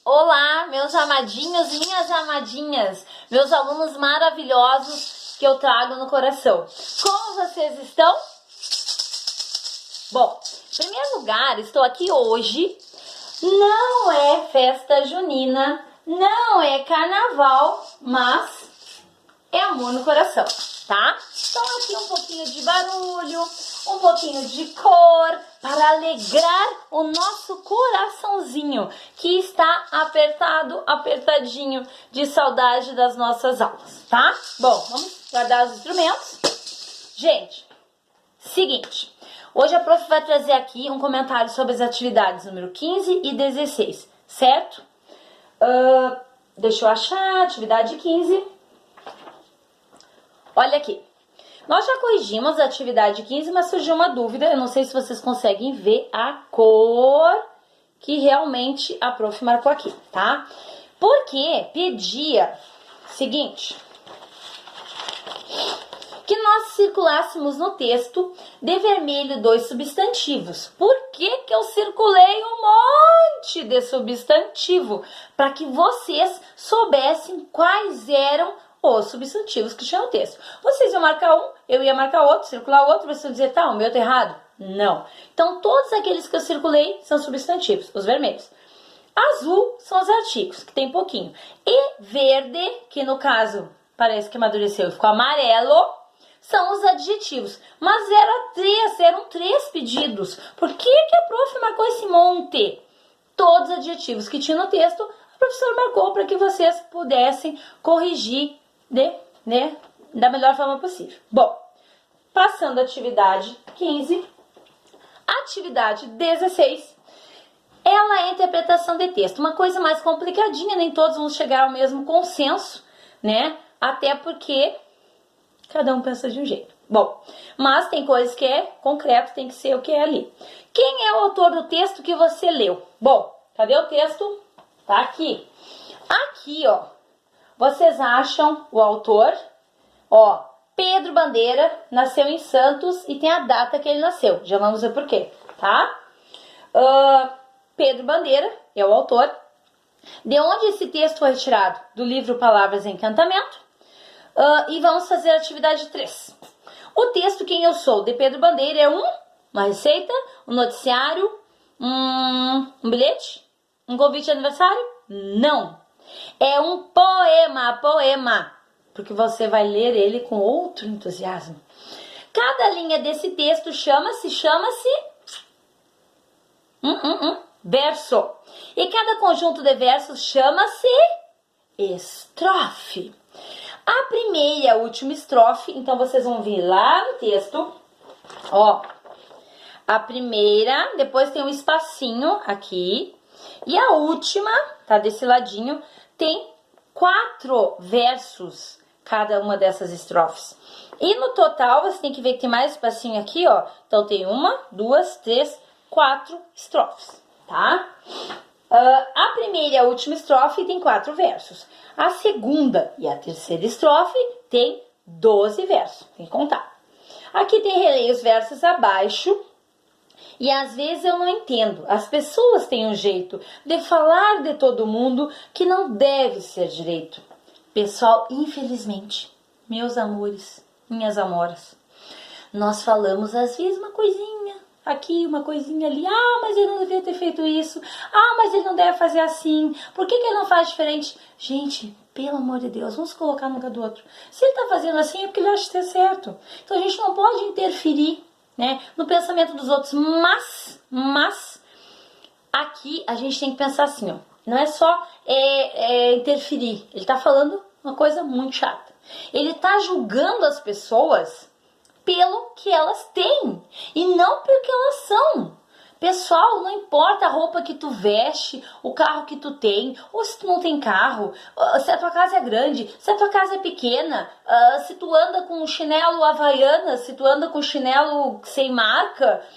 Olá, meus amadinhos, minhas amadinhas, meus alunos maravilhosos que eu trago no coração. Como vocês estão? Bom, em primeiro lugar, estou aqui hoje. Não é festa junina, não é carnaval, mas é amor no coração, tá? Então aqui um pouquinho de barulho, um pouquinho de cor, para alegrar o nosso coraçãozinho, que está apertado, apertadinho, de saudade das nossas aulas, tá? Bom, vamos guardar os instrumentos. Gente, seguinte, hoje a prof vai trazer aqui um comentário sobre as atividades número 15 e 16, certo? Deixa eu achar, atividade 15. Olha aqui. Nós já corrigimos a atividade 15, mas surgiu uma dúvida. Eu não sei se vocês conseguem ver a cor que realmente a prof marcou aqui, tá? Porque pedia o seguinte, que nós circulássemos no texto de vermelho 2 substantivos. Por que que eu circulei um monte de substantivo? Para que vocês soubessem quais eram os substantivos que tinha no texto. Vocês iam marcar um, eu ia marcar outro, circular outro, vocês iam dizer, tá, o meu tá errado? Não. Então, todos aqueles que eu circulei são substantivos, os vermelhos. Azul são os artigos, que tem pouquinho. E verde, que no caso parece que amadureceu e ficou amarelo, são os adjetivos. Mas eram três pedidos. Por que que a prof marcou esse monte? Todos os adjetivos que tinha no texto, a professora marcou para que vocês pudessem corrigir da melhor forma possível. Bom, passando a atividade 15, atividade 16, ela é a interpretação de texto. Uma coisa mais complicadinha, nem todos vão chegar ao mesmo consenso, né? Até porque cada um pensa de um jeito. Bom, mas tem coisas que é concreto, tem que ser o que é ali. Quem é o autor do texto que você leu? Bom, cadê o texto? Tá aqui. Aqui, ó. Vocês acham o autor? Ó, Pedro Bandeira nasceu em Santos e tem a data que ele nasceu. Já vamos ver por quê, tá? Pedro Bandeira é o autor. De onde esse texto foi retirado? Do livro Palavras em Encantamento. E vamos fazer a atividade 3. O texto Quem Eu Sou, de Pedro Bandeira, é uma receita, um noticiário, um bilhete, um convite de aniversário? Não. É um poema, porque você vai ler ele com outro entusiasmo. Cada linha desse texto chama-se verso. E cada conjunto de versos chama-se estrofe. A primeira e a última estrofe, então vocês vão vir lá no texto, ó. A primeira, depois tem um espacinho aqui, e a última, tá desse ladinho, tem 4 versos cada uma dessas estrofes. E no total, você tem que ver que tem mais espacinho aqui, ó. Então tem 1, 2, 3, 4 estrofes, tá? A primeira e a última estrofe tem 4 versos. A segunda e a terceira estrofe tem 12 versos, tem que contar. Aqui tem releio os versos abaixo. E às vezes eu não entendo. As pessoas têm um jeito de falar de todo mundo que não deve ser direito. Pessoal, infelizmente, meus amores, minhas amoras, nós falamos às vezes uma coisinha aqui, uma coisinha ali. Ah, mas ele não devia ter feito isso. Ah, mas ele não deve fazer assim. Por que que ele não faz diferente? Gente, pelo amor de Deus, vamos se colocar no lugar do outro. Se ele tá fazendo assim é porque ele acha que é certo. Então a gente não pode interferir, né, no pensamento dos outros, mas aqui a gente tem que pensar assim, ó, não é só interferir, ele tá falando uma coisa muito chata, ele tá julgando as pessoas pelo que elas têm e não pelo que elas são. Pessoal, não importa a roupa que tu veste, o carro que tu tem, ou se tu não tem carro, se a tua casa é grande, se a tua casa é pequena, se tu anda com chinelo Havaianas, se tu anda com chinelo sem marca,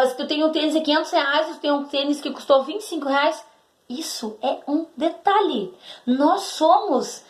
se tu tem um tênis de R$500, se tu tem um tênis que custou R$25, isso é um detalhe. Nós somos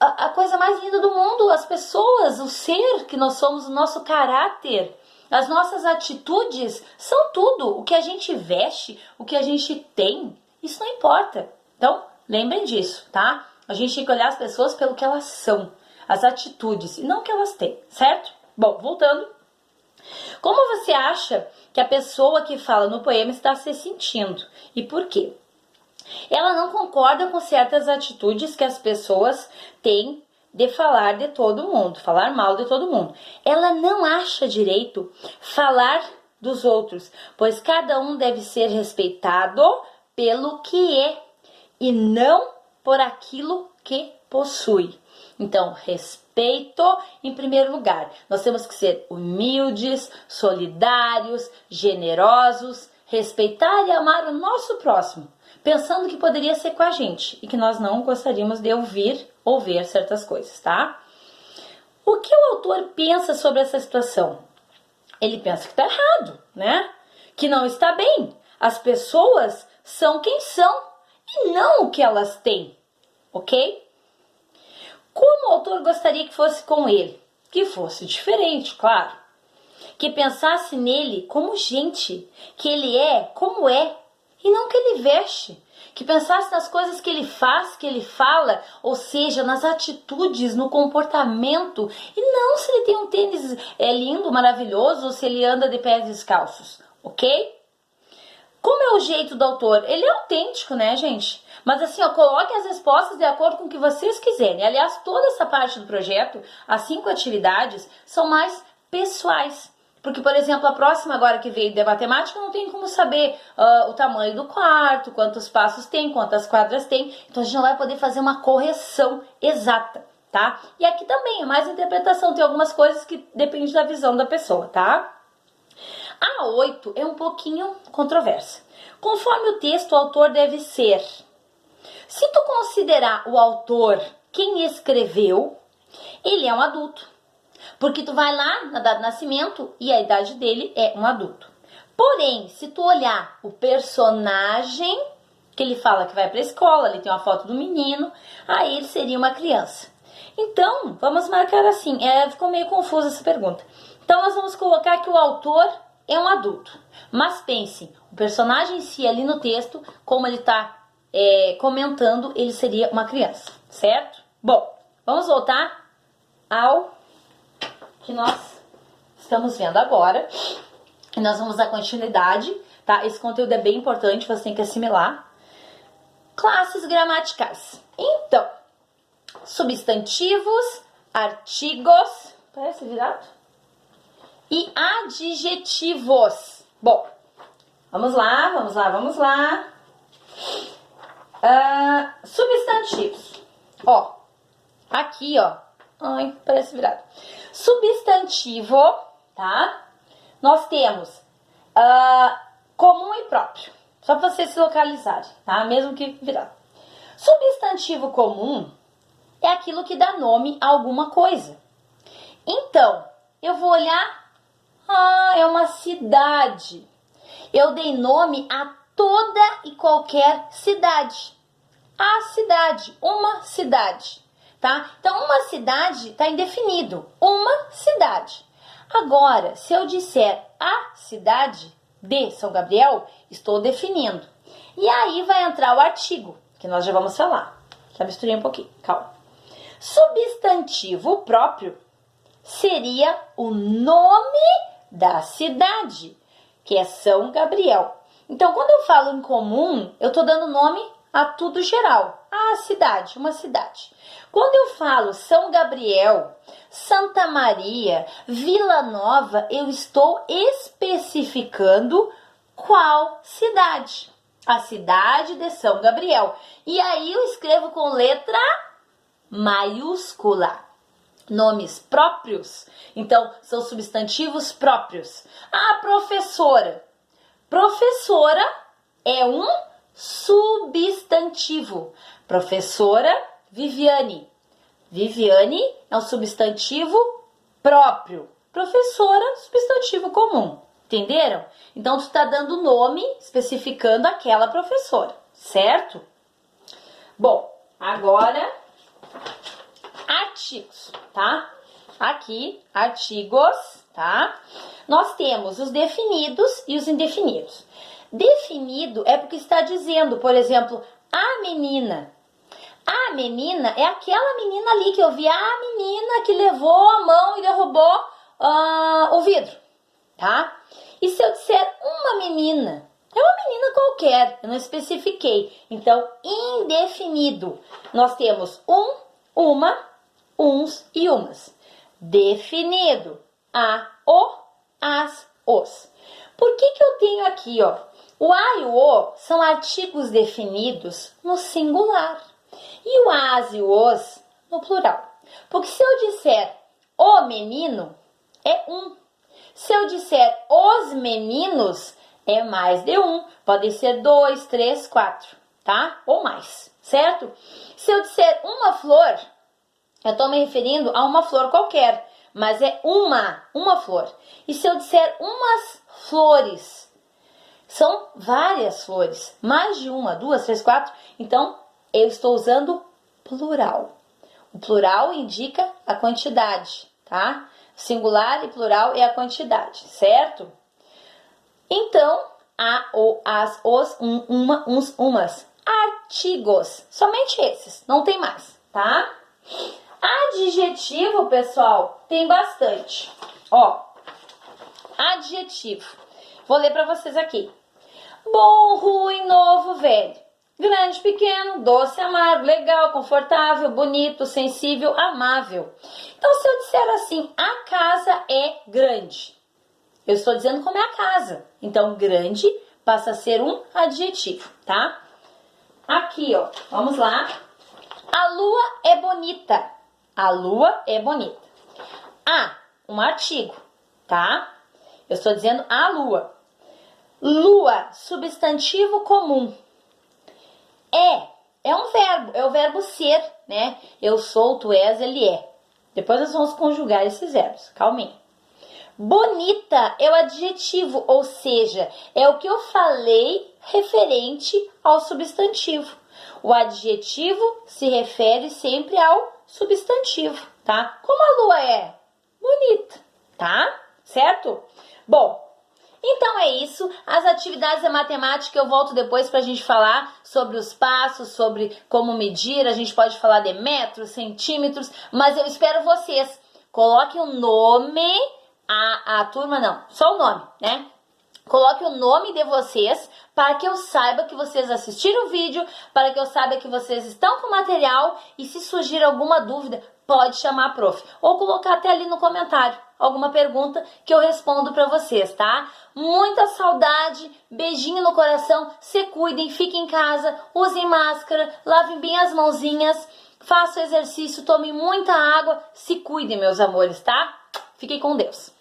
a coisa mais linda do mundo, as pessoas, o ser que nós somos, o nosso caráter. As nossas atitudes são tudo. O que a gente veste, o que a gente tem, isso não importa. Então, lembrem disso, tá? A gente tem que olhar as pessoas pelo que elas são, as atitudes, e não o que elas têm, certo? Bom, voltando. Como você acha que a pessoa que fala no poema está se sentindo? E por quê? Ela não concorda com certas atitudes que as pessoas têm de falar de todo mundo, falar mal de todo mundo. Ela não acha direito falar dos outros, pois cada um deve ser respeitado pelo que é e não por aquilo que possui. Então, respeito em primeiro lugar. Nós temos que ser humildes, solidários, generosos, respeitar e amar o nosso próximo, pensando que poderia ser com a gente e que nós não gostaríamos de ouvir ou ver certas coisas, tá? O que o autor pensa sobre essa situação? Ele pensa que está errado, né? Que não está bem. As pessoas são quem são e não o que elas têm, ok? Como o autor gostaria que fosse com ele? Que fosse diferente, claro. Que pensasse nele como gente, que ele é como é, e não que ele veste. Que pensasse nas coisas que ele faz, que ele fala, ou seja, nas atitudes, no comportamento, e não se ele tem um tênis lindo, maravilhoso, ou se ele anda de pés descalços, ok? Como é o jeito do autor? Ele é autêntico, né, gente? Mas assim, ó, coloque as respostas de acordo com o que vocês quiserem. Aliás, toda essa parte do projeto, as 5 atividades, são mais pessoais. Porque, por exemplo, a próxima agora que veio de matemática, não tem como saber o tamanho do quarto, quantos passos tem, quantas quadras tem. Então, a gente não vai poder fazer uma correção exata, tá? E aqui também é mais interpretação. Tem algumas coisas que dependem da visão da pessoa, tá? A 8 é um pouquinho controversa. Conforme o texto, o autor deve ser. Se tu considerar o autor quem escreveu, ele é um adulto. Porque tu vai lá na data de nascimento e a idade dele é um adulto. Porém, se tu olhar o personagem, que ele fala que vai para a escola, ali tem uma foto do menino, aí ele seria uma criança. Então, vamos marcar assim, ficou meio confusa essa pergunta. Então, nós vamos colocar que o autor é um adulto. Mas pensem, o personagem em si ali no texto, como ele está comentando, ele seria uma criança, certo? Bom, vamos voltar ao que nós estamos vendo agora. E nós vamos dar continuidade, tá? Esse conteúdo é bem importante, você tem que assimilar. Classes gramaticais. Então, substantivos, artigos, parece virado? E adjetivos. Bom, vamos lá. Substantivos. Ó, aqui, ó. Ai, parece virado. Substantivo, tá? Nós temos comum e próprio. Só para vocês se localizarem, tá? Mesmo que virado. Substantivo comum é aquilo que dá nome a alguma coisa. Então, eu vou olhar. É uma cidade. Eu dei nome a toda e qualquer cidade. A cidade, uma cidade. Tá? Então, uma cidade está indefinido. Uma cidade. Agora, se eu disser a cidade de São Gabriel, estou definindo. E aí vai entrar o artigo, que nós já vamos falar. Já misturei um pouquinho, calma. Substantivo próprio seria o nome da cidade, que é São Gabriel. Então, quando eu falo em comum, eu estou dando nome a tudo geral. A cidade, uma cidade. Quando eu falo São Gabriel, Santa Maria, Vila Nova, eu estou especificando qual cidade. A cidade de São Gabriel. E aí eu escrevo com letra maiúscula. Nomes próprios, então são substantivos próprios. professora. Professora é um substantivo. Professora Viviane. Viviane é um substantivo próprio. Professora, substantivo comum. Entenderam? Então, tu está dando nome, especificando aquela professora, certo? Bom, agora, artigos, tá? Aqui, artigos, tá? Nós temos os definidos e os indefinidos. Definido é porque está dizendo, por exemplo, a menina. A menina é aquela menina ali que eu vi, a menina que levou a mão e derrubou o vidro, tá? E se eu disser uma menina, é uma menina qualquer, eu não especifiquei. Então, indefinido, nós temos um, uma, uns e umas. Definido, a, o, as, os. Por que eu tenho aqui, ó, o a e o são artigos definidos no singular e o as e o os no plural. Porque se eu disser o menino, é um. Se eu disser os meninos, é mais de um. Podem ser 2, 3, 4, tá? Ou mais, certo? Se eu disser uma flor, eu estou me referindo a uma flor qualquer, mas é uma flor. E se eu disser umas flores, são várias flores, mais de uma, 2, 3, 4. Então, eu estou usando plural. O plural indica a quantidade, tá? Singular e plural é a quantidade, certo? Então, a, o, as, os, um, uma, uns, umas. Artigos, somente esses, não tem mais, tá? Adjetivo, pessoal, tem bastante. Ó, adjetivo. Vou ler para vocês aqui. Bom, ruim, novo, velho. Grande, pequeno, doce, amargo, legal, confortável, bonito, sensível, amável. Então, se eu disser assim, a casa é grande, eu estou dizendo como é a casa. Então, grande passa a ser um adjetivo, tá? Aqui, ó, vamos lá. A lua é bonita. A lua é bonita. Um artigo, tá? Eu estou dizendo a lua. Lua, substantivo comum. É um verbo, é o verbo ser, né? Eu sou, tu és, ele é. Depois nós vamos conjugar esses verbos, calminha. Bonita é o adjetivo, ou seja, é o que eu falei referente ao substantivo. O adjetivo se refere sempre ao substantivo, tá? Como a lua é bonita, tá? Certo? Bom, então é isso. As atividades da matemática eu volto depois para a gente falar sobre os passos, sobre como medir. A gente pode falar de metros, centímetros, mas eu espero vocês. Coloquem o nome, a turma não, só o nome, né? Coloque o nome de vocês para que eu saiba que vocês assistiram o vídeo, para que eu saiba que vocês estão com o material e se surgir alguma dúvida, pode chamar a prof. Ou colocar até ali no comentário alguma pergunta que eu respondo para vocês, tá? Muita saudade, beijinho no coração, se cuidem, fiquem em casa, usem máscara, lavem bem as mãozinhas, façam exercício, tomem muita água, se cuidem, meus amores, tá? Fiquem com Deus.